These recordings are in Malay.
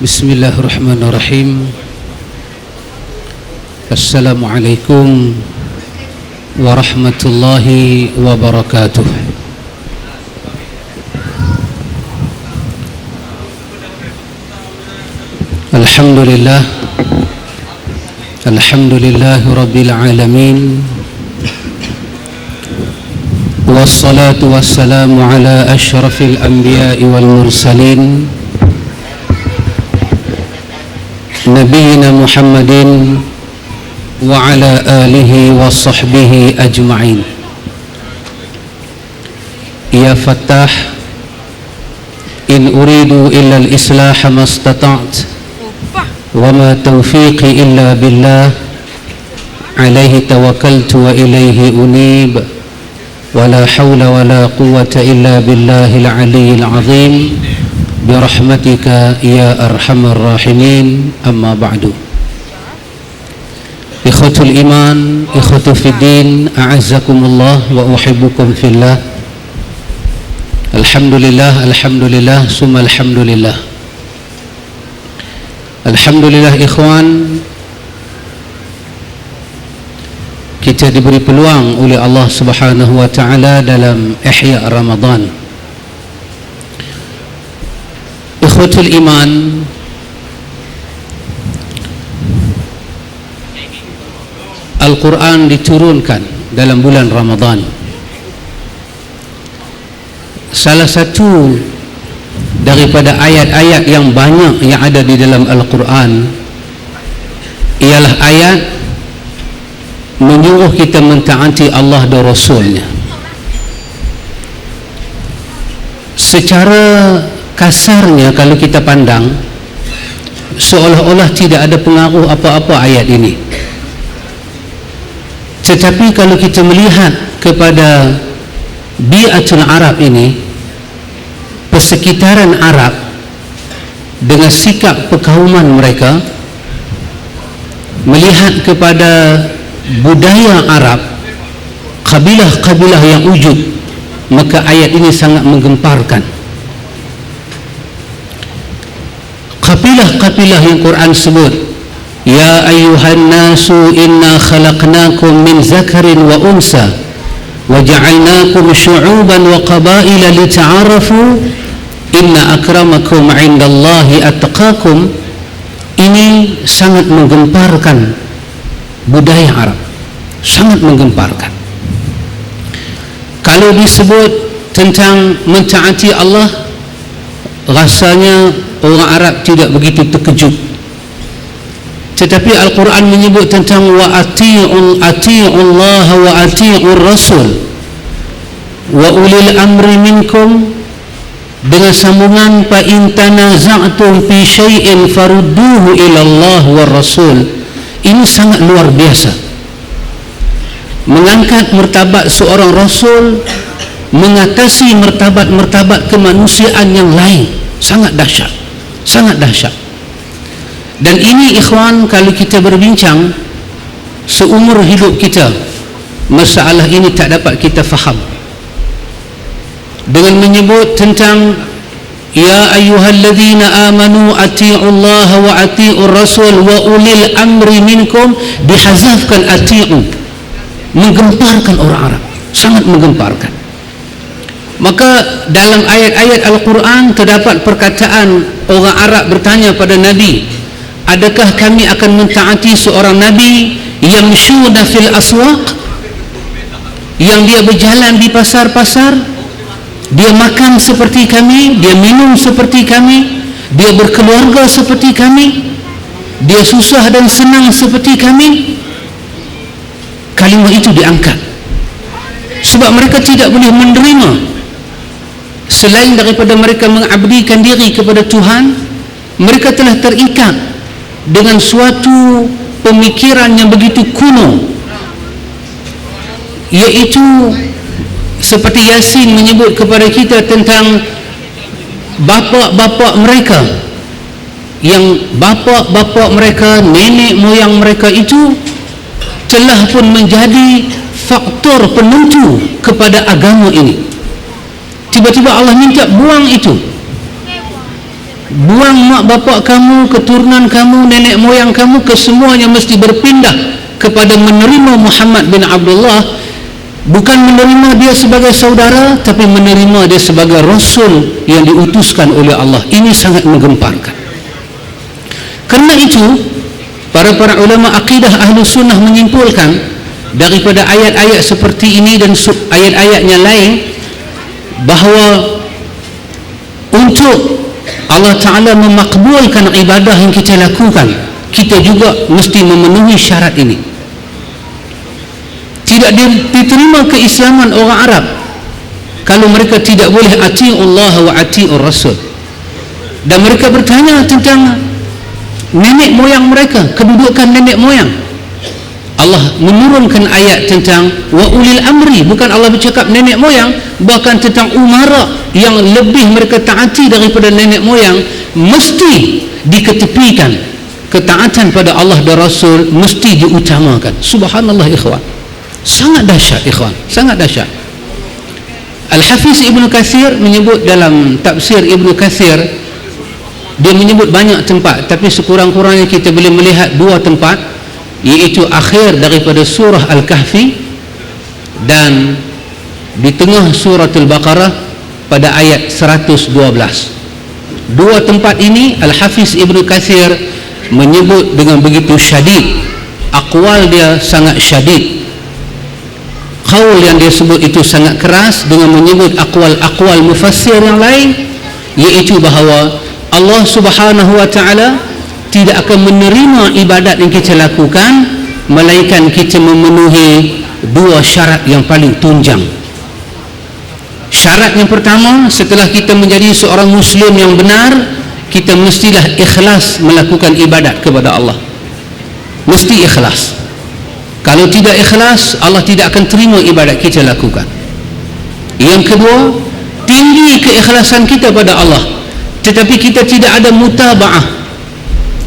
Bismillahirrahmanirrahim. Assalamualaikum warahmatullahi wabarakatuh. Alhamdulillah, alhamdulillahi rabbil alamin. Wassalatu wassalamu ala asyrafil anbiya'i wal mursalin, Nabiyyina Muhammadin wa ala alihi wa sahbihi ajma'in. Ya Fattah, in uridu illa al-islah mastata'at wa ma taufiqi illa billah, alaihi tawakkaltu wa ilaihi unib, wa la hawla wa la quwwata illa billahil aliyyil azim. Birahmatika ya arhamar rahimin. Amma ba'du. Ikhwatul iman, ikhwatu fiddin, a'azzakumullah wa uhibbukum fillah. Alhamdulillah, alhamdulillah, summa alhamdulillah. Alhamdulillah ikhwan, kita diberi peluang oleh Allah Subhanahu wa taala dalam ihya Ramadan. Ikhwatul iman, Al-Quran diturunkan dalam bulan Ramadan. Salah satu daripada ayat-ayat yang banyak yang ada di dalam Al-Quran ialah ayat menyuruh kita mentaati Allah dan Rasulnya. Secara kasarnya kalau kita pandang, seolah-olah tidak ada pengaruh apa-apa ayat ini. Tetapi kalau kita melihat kepada bi'atul Arab ini, persekitaran Arab dengan sikap perkauman mereka, melihat kepada budaya Arab, kabilah-kabilah yang wujud, maka ayat ini sangat menggemparkan. Kabilah-kabilah yang Quran sebut, ya ayyuhan nasu inna khalaqnakum min zakarin wa unsa wa ja'alnakum syu'uban wa qabaila lita'arafu inna akramakum 'indallahi attaqakum. Ini sangat menggemparkan budaya Arab, sangat menggemparkan. Kalau disebut tentang mentaati Allah, rasanya orang Arab tidak begitu terkejut. Tetapi Al-Quran menyebut tentang wa ati'ullah wa ati'ur rasul wa ulil amri minkum, dengan sambungan fa in tanaza'tum fi syai'in farudduhu ila Allah wa rasul. Ini sangat luar biasa, mengangkat martabat seorang rasul mengatasi martabat-martabat kemanusiaan yang lain. Sangat dahsyat, sangat dahsyat. Dan ini ikhwan, kalau kita berbincang seumur hidup kita, masalah ini tak dapat kita faham. Dengan menyebut tentang ya ayyuhalladzina amanu ati'ullaha wa ati'ur rasul wa ulil amri minkum, dihazafkan ati'u, menggemparkan orang Arab, sangat menggemparkan. Maka dalam ayat-ayat Al-Quran terdapat perkataan orang Arab bertanya pada Nabi, adakah kami akan mentaati seorang Nabi yang yamshuna fil aswaq, yang dia berjalan di pasar-pasar, dia makan seperti kami, dia minum seperti kami, dia berkeluarga seperti kami, dia susah dan senang seperti kami. Kalimah itu diangkat sebab mereka tidak boleh menerima selain daripada mereka mengabdikan diri kepada Tuhan. Mereka telah terikat dengan suatu pemikiran yang begitu kuno, iaitu seperti Yasin menyebut kepada kita tentang bapa-bapa mereka, yang bapa-bapa mereka, nenek moyang mereka itu telah pun menjadi faktor penentu kepada agama ini. Tiba-tiba Allah minta buang itu, buang mak bapak kamu, keturunan kamu, nenek moyang kamu, kesemuanya mesti berpindah kepada menerima Muhammad bin Abdullah. Bukan menerima dia sebagai saudara, tapi menerima dia sebagai Rasul yang diutuskan oleh Allah. Ini sangat menggemparkan. Kerana itu, para ulama akidah ahlu sunnah menyimpulkan daripada ayat-ayat seperti ini dan ayat-ayatnya lain, bahawa untuk Allah Ta'ala memakbulkan ibadah yang kita lakukan, kita juga mesti memenuhi syarat ini. Tidak diterima keislaman orang Arab kalau mereka tidak boleh ati'ullah wa ati'ur rasul. Dan mereka bertanya tentang nenek moyang mereka, kedudukan nenek moyang. Allah menurunkan ayat tentang wa ulil amri. Bukan Allah bercakap nenek moyang, bahkan tentang umara yang lebih mereka taati daripada nenek moyang, mesti diketepikan. Ketaatan pada Allah dan Rasul mesti diutamakan. Subhanallah ikhwan, sangat dahsyat ikhwan, sangat dahsyat. Al-Hafiz Ibn Kathir menyebut dalam tafsir Ibn Kathir, dia menyebut banyak tempat, tapi sekurang-kurangnya kita boleh melihat dua tempat, iaitu akhir daripada surah Al-Kahfi dan di tengah surah Al-Baqarah pada ayat 112. Dua tempat ini Al-Hafiz Ibn Kathir menyebut dengan begitu syadid, aqwal dia sangat syadid, qaul yang dia sebut itu sangat keras, dengan menyebut aqwal mufassir yang lain, iaitu bahawa Allah Subhanahu wa ta'ala tidak akan menerima ibadat yang kita lakukan melainkan kita memenuhi dua syarat yang paling tunjang. Syarat yang pertama, setelah kita menjadi seorang muslim yang benar, kita mestilah ikhlas melakukan ibadat kepada Allah. Mesti ikhlas. Kalau tidak ikhlas, Allah tidak akan terima ibadat kita lakukan. Yang kedua, tinggi keikhlasan kita pada Allah, tetapi kita tidak ada mutaba'ah,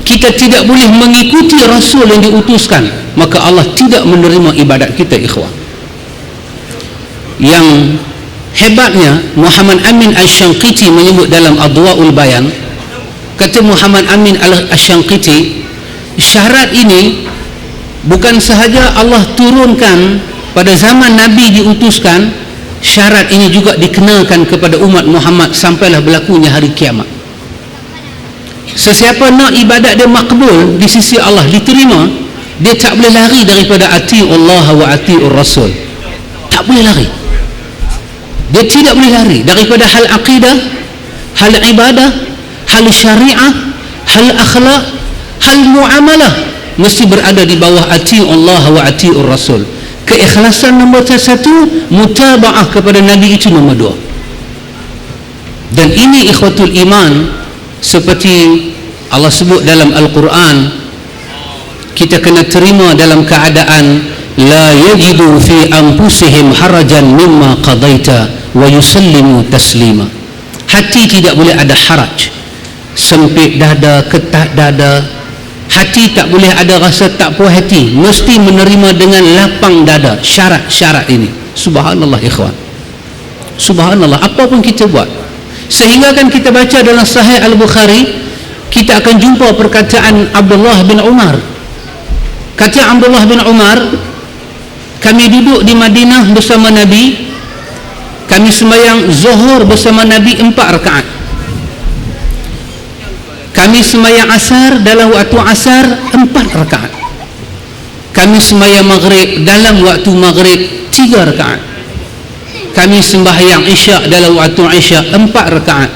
kita tidak boleh mengikuti Rasul yang diutuskan, maka Allah tidak menerima ibadat kita ikhwan. Yang hebatnya, Muhammad Amin Al-Shanqiti menyebut dalam Adwa'ul Bayan, kata Muhammad Amin Al-Shanqiti, syarat ini bukan sahaja Allah turunkan pada zaman Nabi diutuskan, syarat ini juga dikenalkan kepada umat Muhammad sampailah berlakunya hari kiamat. Sesiapa nak ibadat dia makbul di sisi Allah, diterima, dia tak boleh lari daripada ati'ullah wa ati'ur rasul. Tak boleh lari. Dia tidak boleh lari daripada hal akidah, hal ibadah, hal syariah, hal akhlak, hal muamalah, mesti berada di bawah ati'ullah wa ati'ur rasul. Keikhlasan nombor satu, mutaba'ah kepada Nabi itu nombor dua. Dan ini ikhwatul iman, seperti Allah sebut dalam Al-Quran, kita kena terima dalam keadaan la yajidu fi anfusihim harajan mimma qadaita wa yusallimu taslima. Hati tidak boleh ada haraj, sempit dada, ketat dada. Hati tak boleh ada rasa tak puas hati, mesti menerima dengan lapang dada. Syarat-syarat ini, subhanallah ikhwan, subhanallah. Apa pun kita buat, sehingga kan kita baca dalam Sahih Al-Bukhari, kita akan jumpa perkataan Abdullah bin Umar. Kata Abdullah bin Umar, kami duduk di Madinah bersama Nabi, kami sembahyang zuhur bersama Nabi 4 rakaat, kami sembahyang asar dalam waktu asar 4 rakaat, kami sembahyang maghrib dalam waktu maghrib 3 rakaat, kami sembahyang isyak dalam waktu isyak 4 rakaat,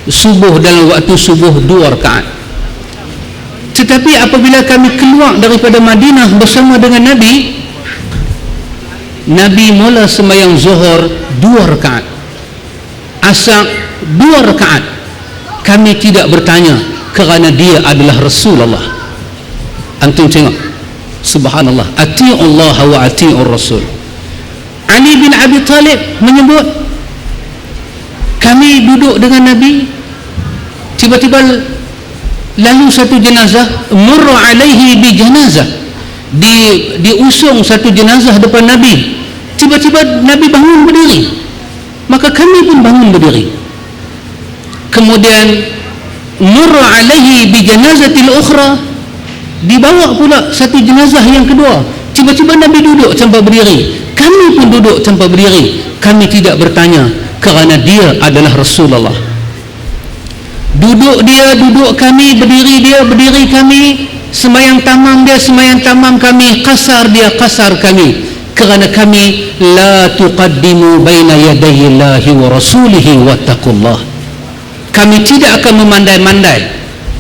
subuh dalam waktu subuh 2 rakaat. Tetapi apabila kami keluar daripada Madinah bersama dengan Nabi, Nabi mula sembahyang zuhur 2 rakaat, asar 2 rakaat. Kami tidak bertanya kerana dia adalah Rasulullah. Antum tengok, subhanallah, ati'ullah wa ati'ur rasul. Ali bin Abi Talib menyebut, kami duduk dengan Nabi, tiba-tiba lalu satu jenazah, murra alaihi bi janazah, diusung satu jenazah depan Nabi. Tiba-tiba Nabi bangun berdiri, maka kami pun bangun berdiri. Kemudian murra alaihi bi janazatil ukhra, dibawa pula satu jenazah yang kedua. Tiba-tiba Nabi duduk tanpa berdiri, kami pun duduk tanpa berdiri. Kami tidak bertanya kerana dia adalah Rasulullah. Duduk dia, duduk kami, berdiri dia, berdiri kami, sembahyang tamam dia, sembahyang tamam kami, qasar dia, qasar kami. Kerana kami la tuqaddimu baina yadayillahi wa rasulihi wattaqullah. Kami tidak akan memandai-mandai,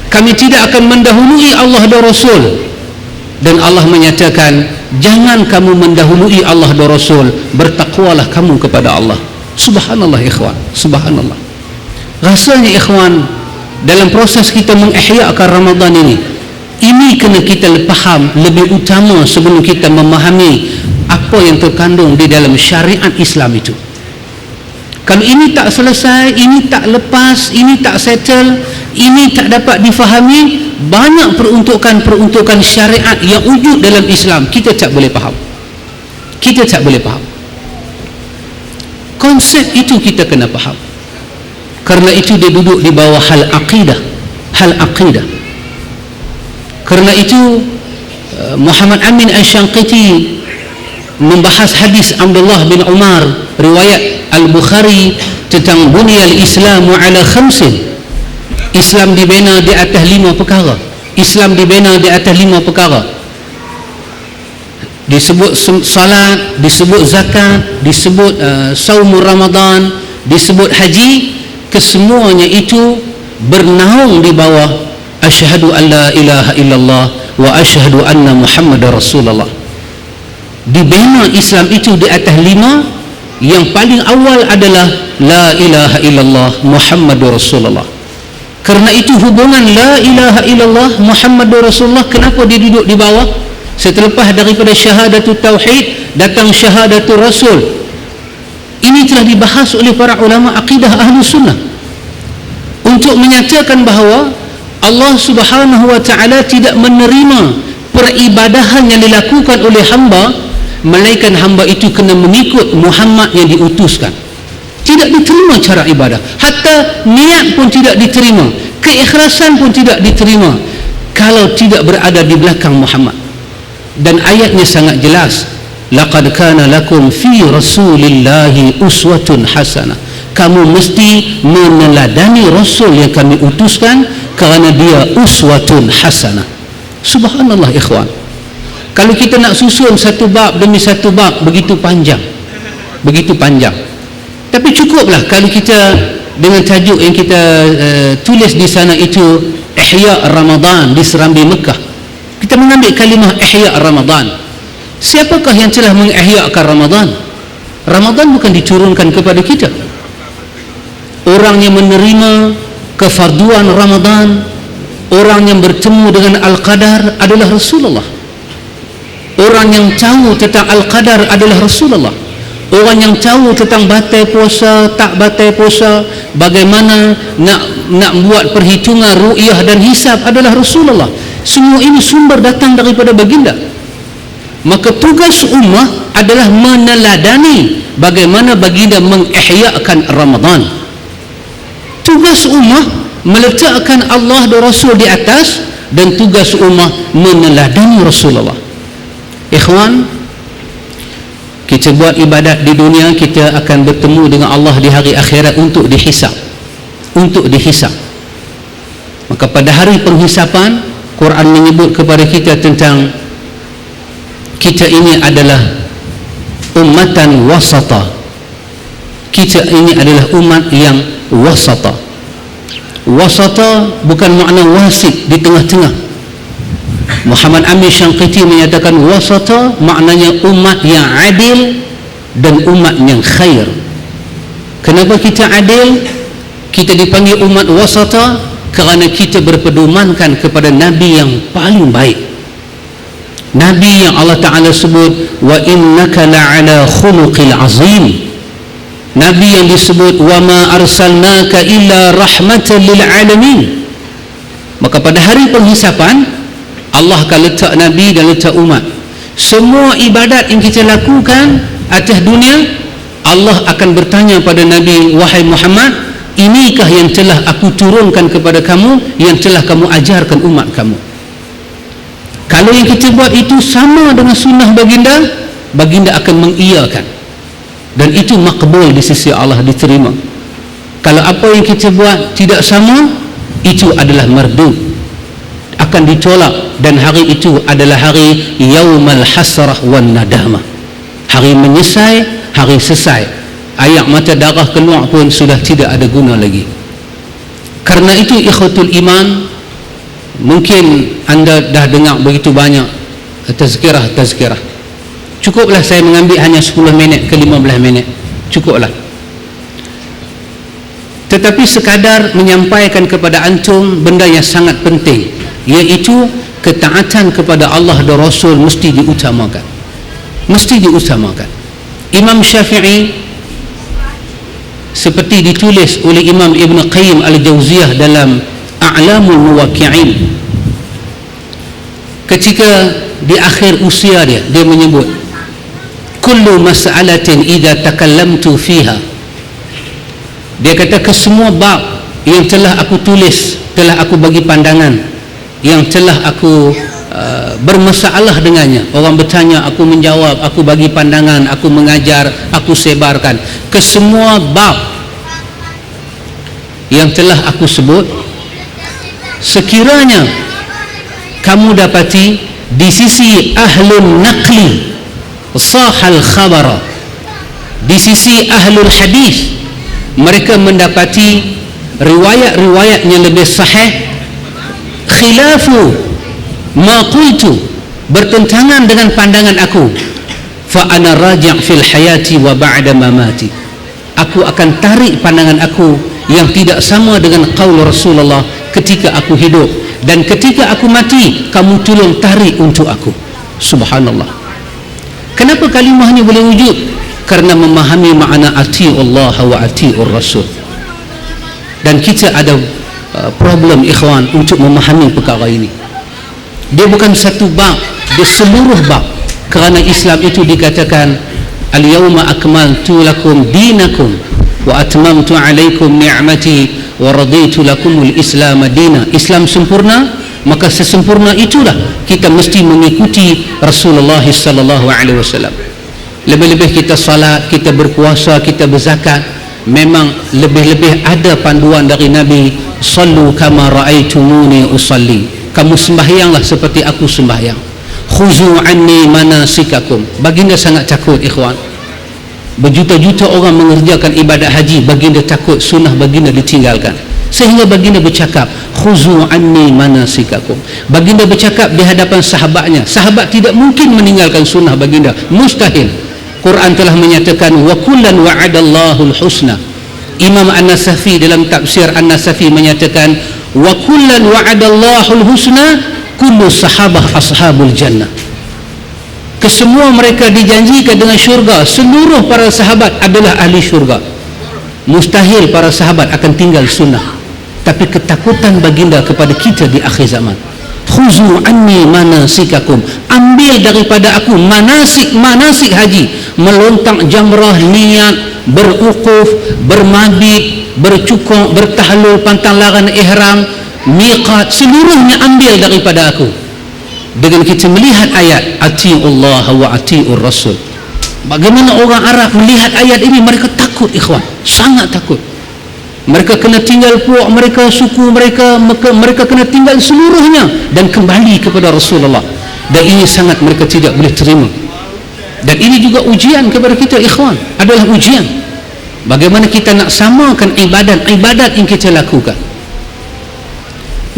kami tidak akan mendahului Allah dan Rasul. Dan Allah menyatakan, jangan kamu mendahului Allah dan Rasul, bertakwalah kamu kepada Allah. Subhanallah ikhwan, subhanallah. Rasanya ikhwan, dalam proses kita mengihyakan Ramadan ini kena kita faham lebih utama sebelum kita memahami apa yang terkandung di dalam syariat Islam itu. Kalau ini tak selesai, ini tak lepas, ini tak settle, ini tak dapat difahami, banyak peruntukan syariat yang wujud dalam Islam kita tak boleh faham. Kita tak boleh faham. Konsep itu kita kena faham. Kerana itu dia duduk di bawah hal akidah. Kerana itu Muhammad Amin Asy-Syanqiti membahas hadis Abdullah bin Umar riwayat Al-Bukhari tentang bunyal Islamu ala khamsin. Islam dibina di atas 5 perkara. Islam dibina di atas 5 perkara. Disebut salat, disebut zakat, disebut saumur Ramadan, disebut haji. Kesemuanya itu bernaung di bawah asyhadu an la ilaha illallah wa asyhadu anna Muhammadar Rasulullah. Dibina Islam itu di atas 5. Yang paling awal adalah la ilaha illallah Muhammadur Rasulullah. Kerana itu hubungan la ilaha illallah Muhammadur Rasulullah, kenapa dia duduk di bawah? Selepas daripada syahadatul tauhid datang syahadatul rasul. Ini telah dibahas oleh para ulama akidah Ahlus Sunnah untuk menyatakan bahawa Allah Subhanahu wa taala tidak menerima peribadahan yang dilakukan oleh hamba melainkan hamba itu kena mengikut Muhammad yang diutuskan. Tidak diterima cara ibadah, hatta niat pun tidak diterima, keikhlasan pun tidak diterima kalau tidak berada di belakang Muhammad. Dan ayatnya sangat jelas, laqad kana lakum fi rasulillahi uswatun hasanah. Kamu mesti meneladani Rasul yang kami utuskan kerana dia uswatun hasanah. Subhanallah ikhwan. Kalau kita nak susun satu bab demi satu bab, begitu panjang. Tapi cukuplah kalau kita dengan tajuk yang kita tulis di sana itu Ihya Ramadan di Serambi Mekah. Kita mengambil kalimah Ihya Ramadan. Siapakah yang telah mengihyakan Ramadan? Ramadan bukan diturunkan kepada kita. Orang yang menerima kefarduan Ramadan, orang yang bertemu dengan Al-Qadar adalah Rasulullah. Orang yang tahu tentang Al-Qadar adalah Rasulullah. Orang yang tahu tentang batal puasa, tak batal puasa, bagaimana nak buat perhitungan ru'yah dan hisab adalah Rasulullah. Semua ini sumber datang daripada baginda. Maka tugas ummah adalah meneladani bagaimana baginda mengihyakan Ramadan. Tugas ummah meletakkan Allah dan Rasul di atas, dan tugas ummah meneladani Rasulullah. Ikhwan, kita buat ibadat di dunia, kita akan bertemu dengan Allah di hari akhirat untuk dihisap. Maka pada hari penghisapan, Quran menyebut kepada kita tentang kita ini adalah ummatan wasata. Kita ini adalah umat yang wasata. Wasata bukan makna wasit, di tengah-tengah. Muhammad Amin Syanqiti menyatakan wasata maknanya umat yang adil dan umat yang khair. Kenapa kita adil? Kita dipanggil umat wasata kerana kita berpedomankan kepada Nabi yang paling baik. Nabi yang Allah Ta'ala sebut wa innaka la'ala khuluqil azim. Nabi yang disebut wa ma arsalnaka illa rahmatan lil alamin. Maka pada hari penghisapan Allah akan letak Nabi dan letak umat. Semua ibadat yang kita lakukan atas dunia, Allah akan bertanya pada Nabi, wahai Muhammad, inikah yang telah aku turunkan kepada kamu, yang telah kamu ajarkan umat kamu. Kalau yang kita buat itu sama dengan sunnah baginda, baginda akan mengiyakan, dan itu makbul di sisi Allah, diterima. Kalau apa yang kita buat tidak sama, itu adalah mardud, akan ditolak, dan hari itu adalah hari yaumal hasrah wan nadamah, hari menyesal, hari sesal. Air mata darah keluar pun sudah tidak ada guna lagi. Karena itu ikhwatul iman, mungkin anda dah dengar begitu banyak tazkirah. Cukuplah saya mengambil hanya 10 minit ke 15 minit, cukuplah. Tetapi sekadar menyampaikan kepada antum benda yang sangat penting, iaitu ketaatan kepada Allah dan Rasul mesti diutamakan. Imam Syafi'i, seperti ditulis oleh Imam Ibn Qayyim Al-Jauziyah dalam A'lamul Muwaqqi'in, ketika di akhir usia dia menyebut, kullu mas'alatin idza takallamtu fiha, dia kata kesemua bab yang telah aku tulis, telah aku bagi pandangan, yang telah aku bermasalah dengannya, orang bertanya aku menjawab, aku bagi pandangan, aku mengajar, aku sebarkan, kesemua bab yang telah aku sebut, sekiranya kamu dapati di sisi ahlul naqli sahal khabara, di sisi ahlul hadis mereka mendapati riwayat-riwayat yang lebih sahih, khilafu ma qultu, bertentangan dengan pandangan aku, fa ana raji' fil hayati wa ba'da mamati, aku akan tarik pandangan aku yang tidak sama dengan qaul Rasulullah ketika aku hidup, dan ketika aku mati kamu tolong tarik untuk aku. Subhanallah. Kenapa kalimah ini boleh wujud? Karena memahami makna ati'ullah wa ati'ur rasul. Dan kita ada problem ikhwan untuk memahami perkara ini. Dia bukan satu bab, dia seluruh bab. Kerana Islam itu dikatakan al-yawma akmaltu lakum dinakum wa atmamtu alaikum ni'mati wa raditu lakumul islam dina. Islam sempurna, maka sesempurna itulah kita mesti mengikuti Rasulullah sallallahu alaihi wasallam. Lebih-lebih kita salat, kita berpuasa, kita berzakat, memang lebih-lebih ada panduan dari Nabi, sallu kama ra'aitumuni usalli, kamu sembahyanglah seperti aku sembahyang, khuzu anni manasikakum. Baginda sangat takut ikhwan, berjuta-juta orang mengerjakan ibadat haji, baginda takut sunnah baginda ditinggalkan, sehingga baginda bercakap khuzu anni manasikakum. Baginda bercakap di hadapan sahabatnya, sahabat tidak mungkin meninggalkan sunnah baginda, mustahil. Quran telah menyatakan wa kullan wa'adallahu al-husna. Imam An-Nasafi dalam tafsir An-Nasafi menyatakan wa kullan wa'adallahu al-husna kullu sahabah ashabul jannah. Kesemua mereka dijanjikan dengan syurga, seluruh para sahabat adalah ahli syurga. Mustahil para sahabat akan tinggal sunnah. Tapi ketakutan baginda kepada kita di akhir zaman, khuzu anni manasikakum, ambil daripada aku manasik haji, melontar jamrah, niat, berukuf, bermabit, bercukong, bertahlul, pantang larang ihram, miqat, seluruhnya ambil daripada aku. Dengan kita melihat ayat ati'ullah wa ati'ur rasul, bagaimana orang Arab melihat ayat ini, mereka takut ikhwan, sangat takut. Mereka kena tinggal puak mereka, suku mereka, mereka kena tinggal seluruhnya dan kembali kepada Rasulullah. Dan ini sangat mereka tidak boleh terima. Dan ini juga ujian kepada kita ikhwan, adalah ujian. Bagaimana kita nak samakan ibadat yang kita lakukan.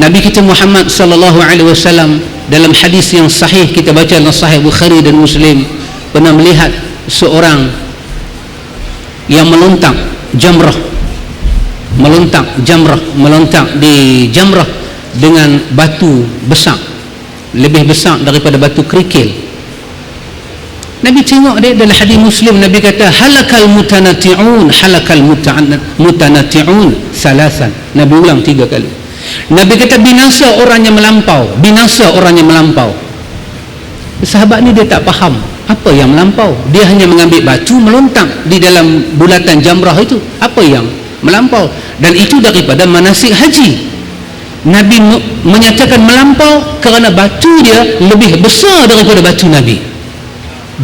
Nabi kita Muhammad sallallahu alaihi wasallam dalam hadis yang sahih, kita baca dalam Sahih Bukhari dan Muslim, pernah melihat seorang yang melontar di jamrah dengan batu besar, lebih besar daripada batu kerikil. Nabi tengok dia dalam hadis Muslim, Nabi kata halakal mutanati'un salasan. Nabi ulang 3 kali. Nabi kata binasa orang yang melampau. Sahabat ni dia tak faham apa yang melampau. Dia hanya mengambil batu melontar di dalam bulatan jamrah itu. Apa yang melampau, dan itu daripada manasik haji. Nabi menyatakan melampau kerana batu dia lebih besar daripada batu Nabi.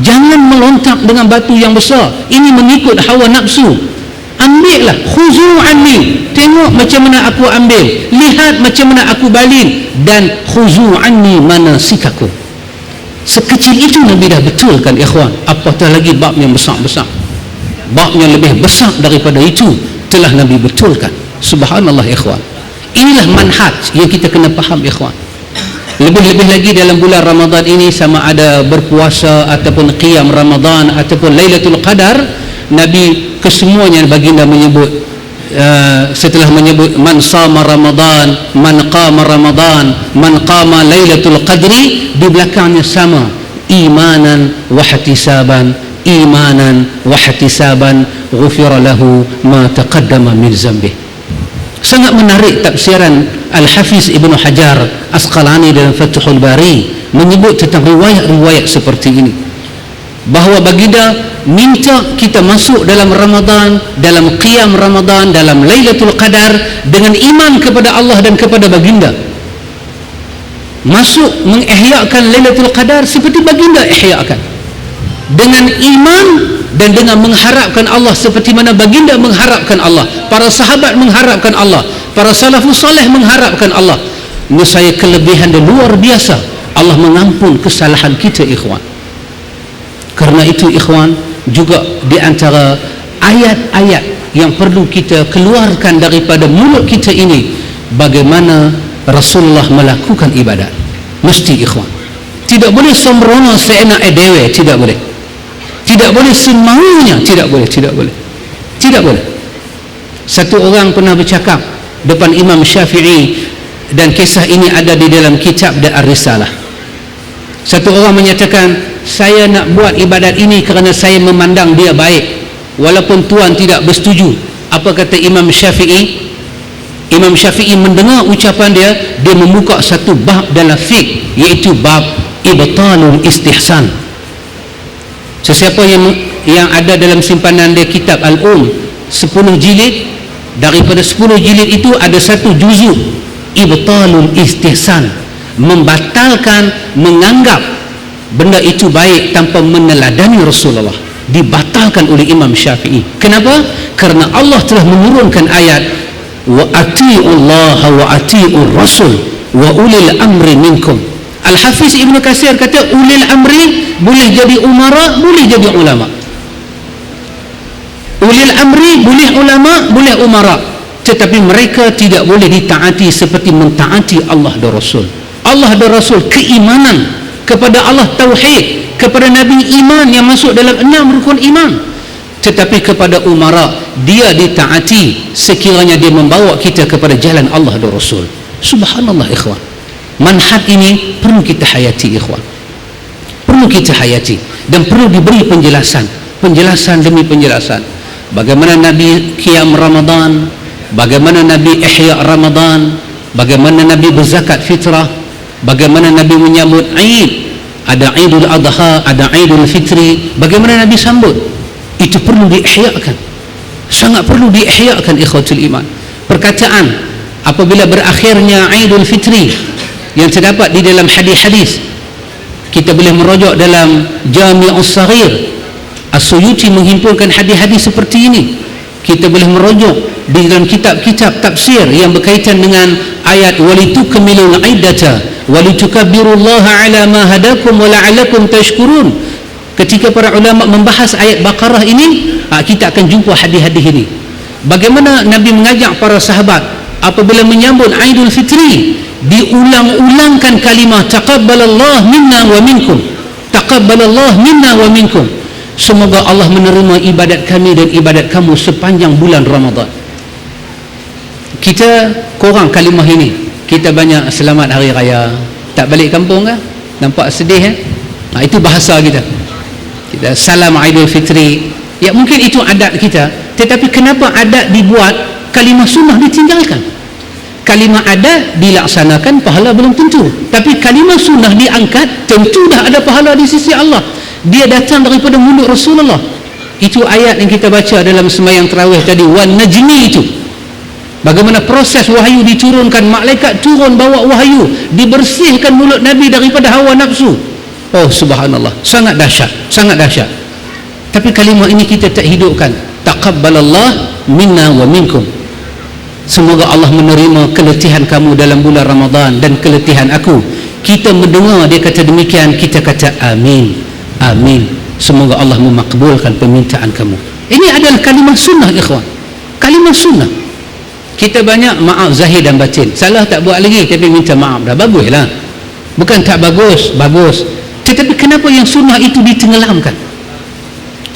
Jangan melontak dengan batu yang besar, ini mengikut hawa nafsu. Ambillah, khuzu anni, tengok macam mana aku ambil, lihat macam mana aku balin, dan khuzu anni manasikakum. Sekecil itu Nabi dah betulkan, ikhwan. Apatah lagi bab yang besar-besar, bab yang lebih besar daripada itu telah Nabi betulkan. Subhanallah, ikhwan. Inilah manhaj yang kita kena faham, ikhwan. Lebih-lebih lagi dalam bulan Ramadan ini, sama ada berpuasa ataupun qiyam Ramadan ataupun Lailatul Qadar, Nabi kesemuanya baginda menyebut, setelah menyebut man sama Ramadan, man qama Ramadan, man qama Lailatul Qadri, di belakangnya sama, imanan wa ihtisaban, imanan wa ihtisaban ghufira lahu ma taqaddama min zambih. Sangat menarik tafsiran Al-Hafiz Ibnu Hajar Asqalani dalam Fathul Bari menyebut tentang riwayat-riwayat seperti ini, bahawa baginda minta kita masuk dalam Ramadan, dalam qiyam Ramadan, dalam Lailatul Qadar dengan iman kepada Allah dan kepada baginda. Masuk mengihyakan Lailatul Qadar seperti baginda ihyakan, dengan iman dan dengan mengharapkan Allah seperti mana baginda mengharapkan Allah, para sahabat mengharapkan Allah, para salafus salih mengharapkan Allah. Ini saya kelebihan dan luar biasa. Allah mengampun kesalahan kita, ikhwan. Karena itu, ikhwan, juga di antara ayat-ayat yang perlu kita keluarkan daripada mulut kita ini, bagaimana Rasulullah melakukan ibadat. Mesti, ikhwan, tidak boleh sembrono seenak dewe, tidak boleh. Tidak boleh semaunya, tidak boleh, tidak boleh, tidak boleh. Satu orang pernah bercakap depan Imam Syafi'i, dan kisah ini ada di dalam kitab Ar-Risalah. Satu orang menyatakan, saya nak buat ibadat ini kerana saya memandang dia baik, walaupun tuan tidak bersetuju. Apa kata Imam Syafi'i? Imam Syafi'i mendengar ucapan dia, dia membuka satu bab dalam fiqh, iaitu bab ibtalul istihsan. Sesiapa yang ada dalam simpanan dia kitab Al-Um 10 jilid, daripada 10 jilid itu ada satu juzuk ibtalul istihsan, membatalkan, menganggap benda itu baik tanpa meneladani Rasulullah, dibatalkan oleh Imam Syafi'i. Kenapa? Kerana Allah telah menurunkan ayat wa ati'ullaha wa ati'ur rasul wa ulil amri minkum. Al-Hafiz Ibnu Katsir kata ulil amri boleh jadi umara, boleh jadi ulama. Ulil amri boleh ulama, boleh umara, tetapi mereka tidak boleh ditaati seperti mentaati Allah dan Rasul. Allah dan Rasul keimanan kepada Allah, tauhid, kepada Nabi iman yang masuk dalam 6 rukun iman. Tetapi kepada umara, dia ditaati sekiranya dia membawa kita kepada jalan Allah dan Rasul. Subhanallah, ikhwan. Manhaj ini perlu kita hayati, ikhwan. Perlu kita hayati, dan perlu diberi penjelasan, penjelasan demi penjelasan. Bagaimana Nabi qiyam Ramadan, bagaimana Nabi ihya Ramadan, bagaimana Nabi berzakat fitrah, bagaimana Nabi menyambut Aid, ada Aidul Adha, ada Aidul Fitri, bagaimana Nabi sambut. Itu perlu diihyakan, sangat perlu diihyakan, ikhwatul iman. Perkataan apabila berakhirnya Aidul Fitri yang terdapat di dalam hadis-hadis, kita boleh merujuk dalam Jami'us Saghir. As-Suyuti menghimpunkan hadis-hadis seperti ini. Kita boleh merujuk di dalam kitab-kitab tafsir yang berkaitan dengan ayat walitukmilul iddata walitukabbirullaha ala ma hadakum wa la'allakum tashkurun. Ketika para ulama membahas ayat Baqarah ini, kita akan jumpa hadis-hadis ini. Bagaimana Nabi mengajak para sahabat apabila menyambut Aidul Fitri, diulang-ulangkan kalimah taqabbalallahu minna wa minkum, taqabbalallahu minna wa minkum. Semoga Allah menerima ibadat kami dan ibadat kamu sepanjang bulan Ramadan. Kita kurang kalimah ini. Kita banyak selamat hari raya, tak balik kampung ke? Nampak sedih, itu bahasa kita. Kita salam Aidul Fitri. Ya, mungkin itu adat kita, tetapi kenapa adat dibuat, kalimah sunnah ditinggalkan? Kalimah adat dilaksanakan, pahala belum tentu, tapi kalimah sunnah diangkat, tentu dah ada pahala di sisi Allah. Dia datang daripada mulut Rasulullah. Itu ayat yang kita baca dalam sembahyang tarawih tadi, wan najmi itu. Bagaimana proses wahyu diturunkan, malaikat turun bawa wahyu, dibersihkan mulut Nabi daripada hawa nafsu. Oh subhanallah, sangat dahsyat, sangat dahsyat. Tapi kalimah ini kita tak hidupkan. Taqabbalallah minna wa minkum. Semoga Allah menerima keletihan kamu dalam bulan Ramadan dan keletihan aku. Kita mendengar dia kata demikian, kita kata amin, amin. Semoga Allah memakbulkan permintaan kamu. Ini adalah kalimah sunnah, ikhwan. Kalimah sunnah. Kita banyak maaf zahir dan batin. Salah tak buat lagi, tapi minta maaf dah. Baguslah. Bukan tak bagus, bagus. Tetapi kenapa yang sunnah itu ditenggelamkan?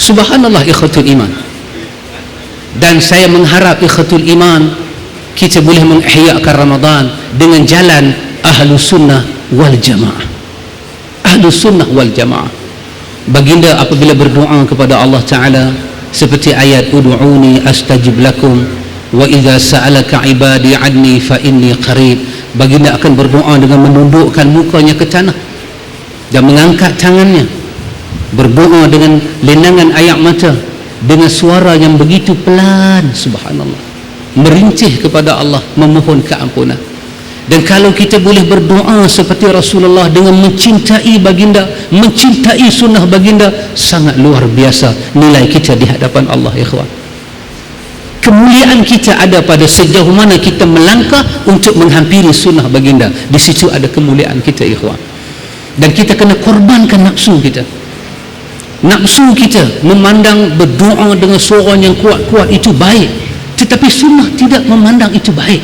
Subhanallah, ikhwatul iman. Dan saya mengharap ikhwatul iman, kita boleh mengihyakan Ramadan dengan jalan ahlu sunnah wal jamaah. Ahlu sunnah wal jamaah. Baginda apabila berdoa kepada Allah Ta'ala, seperti ayat ud'uni astajib lakum wa idza sa'alaka ibadi anni fa inni qarib. Baginda akan berdoa dengan menundukkan mukanya ke tanah dan mengangkat tangannya, berdoa dengan lenangan air mata, dengan suara yang begitu pelan, subhanallah, merintih kepada Allah, memohon keampunan. Dan kalau kita boleh berdoa seperti Rasulullah dengan mencintai baginda, mencintai sunnah baginda, sangat luar biasa nilai kita di hadapan Allah, ikhwan. Kemuliaan kita ada pada sejauh mana kita melangkah untuk menghampiri sunnah baginda. Di situ ada kemuliaan kita, ikhwan. Dan kita kena korbankan nafsu kita. Nafsu kita memandang berdoa dengan suara yang kuat-kuat itu baik, tetapi sunnah tidak memandang itu baik.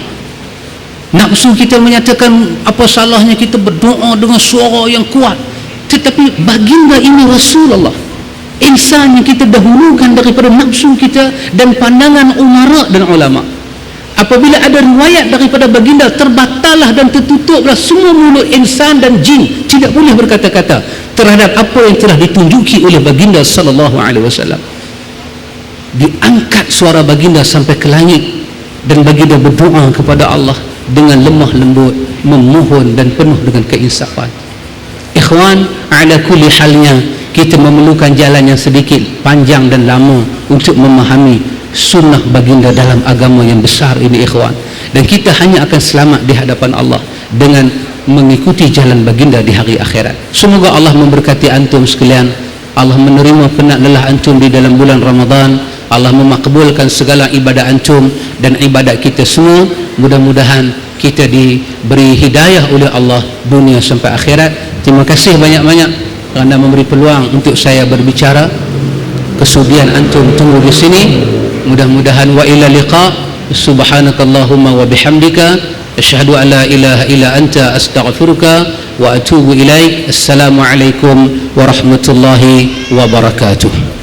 Nafsu kita menyatakan apa salahnya kita berdoa dengan suara yang kuat, tetapi baginda ini Rasulullah, insan yang kita dahulukan daripada nafsu kita dan pandangan umara dan ulama. Apabila ada riwayat daripada baginda, terbatallah dan tertutuplah semua mulut insan dan jin, tidak boleh berkata-kata terhadap apa yang telah ditunjuki oleh baginda sallallahu alaihi wasallam. Diangkat suara baginda sampai ke langit dan baginda berdoa kepada Allah dengan lemah lembut, memohon dan penuh dengan keinsafan. Ikhwan, ala kulli halnya kita memerlukan jalan yang sedikit panjang dan lama untuk memahami sunnah baginda dalam agama yang besar ini, ikhwan. Dan kita hanya akan selamat di hadapan Allah dengan mengikuti jalan baginda di hari akhirat. Semoga Allah memberkati antum sekalian. Allah menerima penat lelah antum di dalam bulan Ramadan. Allah memakbulkan segala ibadah antum dan ibadat kita semua. Mudah-mudahan kita diberi hidayah oleh Allah dunia sampai akhirat. Terima kasih banyak-banyak kerana memberi peluang untuk saya berbicara. Kesudian antum tunggu di sini. Mudah-mudahan wa ila liqa. Subhanakallahumma wa bihamdika asyhadu an la ilaha illa anta astaghfiruka wa atubu ilaik. Assalamualaikum warahmatullahi wabarakatuh.